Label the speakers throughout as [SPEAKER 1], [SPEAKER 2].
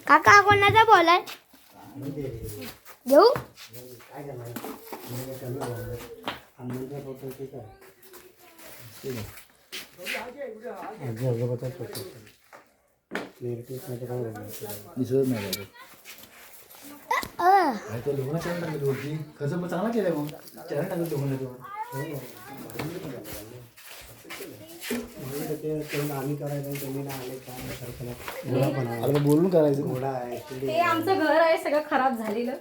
[SPEAKER 1] काका कोणाचा बॉल आहे घेऊ
[SPEAKER 2] चांगला केलाय मग चरण आम्ही करायचं तुम्ही नाही आले बोलून करायचं घोडा आहे
[SPEAKER 3] ते आमचं घर आहे सगळं खराब झालेलं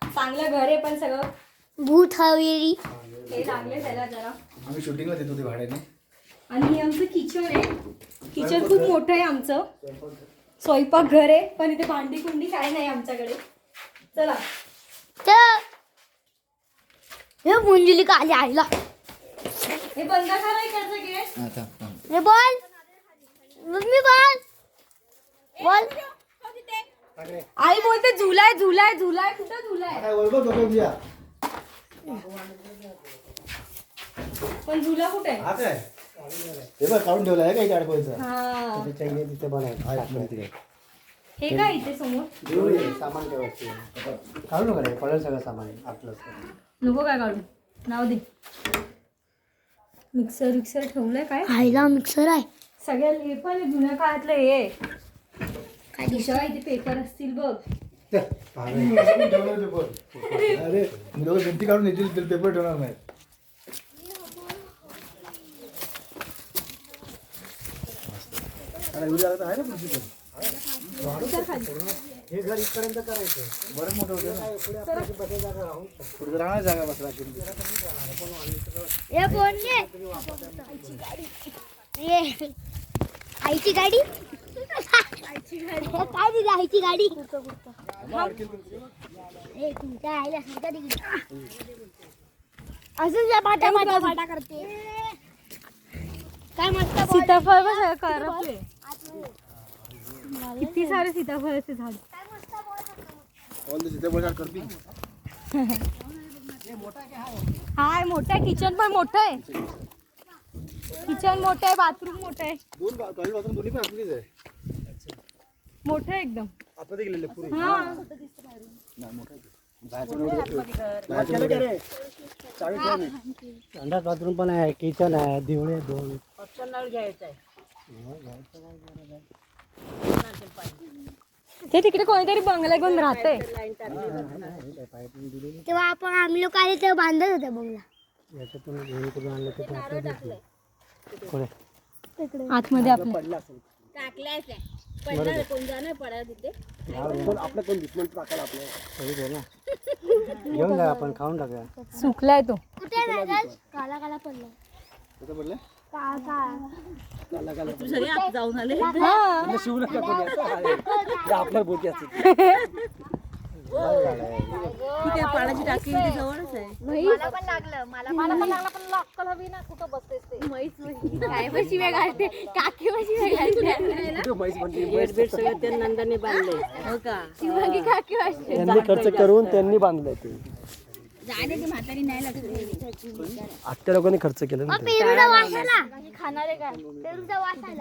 [SPEAKER 3] चांगलं घर आहे पण सगळं
[SPEAKER 1] भूत हवेली
[SPEAKER 3] हे लागले त्याला जरा
[SPEAKER 2] आम्ही शूटिंगला देतो ते भाड्याने
[SPEAKER 3] आणि हे आमचं किचन आहे किचन खूप मोठं आहे आमचं स्वयंपाक घर आहे पण इथे भांडी कुंडी काय नाही आमच्याकडे चला
[SPEAKER 1] हे मुंजली का आली आईला
[SPEAKER 3] हे बंद करा इकडचं गेट
[SPEAKER 1] रे बॉल मम्मी बॉल बॉल
[SPEAKER 3] आई बोलते झुलाय झुलाय झुलाय कुठं झुलाय पण झुला कुठे आहे
[SPEAKER 2] हे बघ काढून ठेवलं आहे काही अडकवायचं
[SPEAKER 3] हा
[SPEAKER 2] तिथे बनाय
[SPEAKER 3] हे काय इथे समोर
[SPEAKER 2] सामान ठेवायचं काढू नका पडेल सगळं सामान आपलं
[SPEAKER 3] नको काय काढू नाव दे मिक्सर विक्सर ठेवलंय काय
[SPEAKER 1] आईला मिक्सर आहे
[SPEAKER 3] सगळ्या हे पण जुन्या काळातलं हे काय दिशा इथे पेपर असतील बघ
[SPEAKER 2] अरे लोक भिंती काढून येतील पेपर ठेवणार नाही आहे ना हे घर इथपर्यंत करायचं बरं मोठं होतं पुढे राहणार जागा बसला
[SPEAKER 1] ये फोन घे ये आईची गाडी काय दिली आईची गाडी ए तुमच्या आईला सांगता असं पाटा पाटा पाटा करते काय मस्त
[SPEAKER 3] सीताफळ बघ करपले किती सारे सीताफळाचे झाड हाय मोठा आहे किचन पण मोठं आहे किचन मोठं आहे बाथरूम मोठं आहे
[SPEAKER 2] दोन्ही पण आपलीच आहे
[SPEAKER 3] मोठं आहे एकदम
[SPEAKER 2] आतमध्ये गेलेले पुरे
[SPEAKER 3] हा
[SPEAKER 2] संडास बाथरूम पण आहे किचन आहे दिवळे दोन
[SPEAKER 3] ते तिकडे कोणीतरी बंगला घेऊन राहते
[SPEAKER 1] तेव्हा आपण आम्ही लोक आले तेव्हा बांधत होते बंगला
[SPEAKER 3] आतमध्ये आपलं
[SPEAKER 2] आपलं कोण दुश्मन टाकायला आपलं घेऊन जा आपण खाऊन टाका
[SPEAKER 3] सुकलाय तो
[SPEAKER 1] कुठे लागल काला काला पडला
[SPEAKER 2] कुठं पडलं
[SPEAKER 3] जाऊन आले
[SPEAKER 2] शिवू नका कोणी आपल्या बोटी असते
[SPEAKER 3] पाण्याची टाकी जवळच आहे
[SPEAKER 1] मला पण लागलं मला पण लागलं पण अक्कल हवी ना कुठं बसतेस ते काय पण शिव्या घालते काकी पण शिव्या घालते
[SPEAKER 3] नंदाने बांधले हो का
[SPEAKER 1] शिवांगी काकी वाटते
[SPEAKER 2] त्यांनी खर्च करून त्यांनी बांधलंय ते
[SPEAKER 3] जाणे ती म्हातारी नाही लागली
[SPEAKER 2] आत्या लोकांनी खर्च केलं ना ते.
[SPEAKER 1] पेरूचा वास आला खाणारे काय पेरूचा वास आला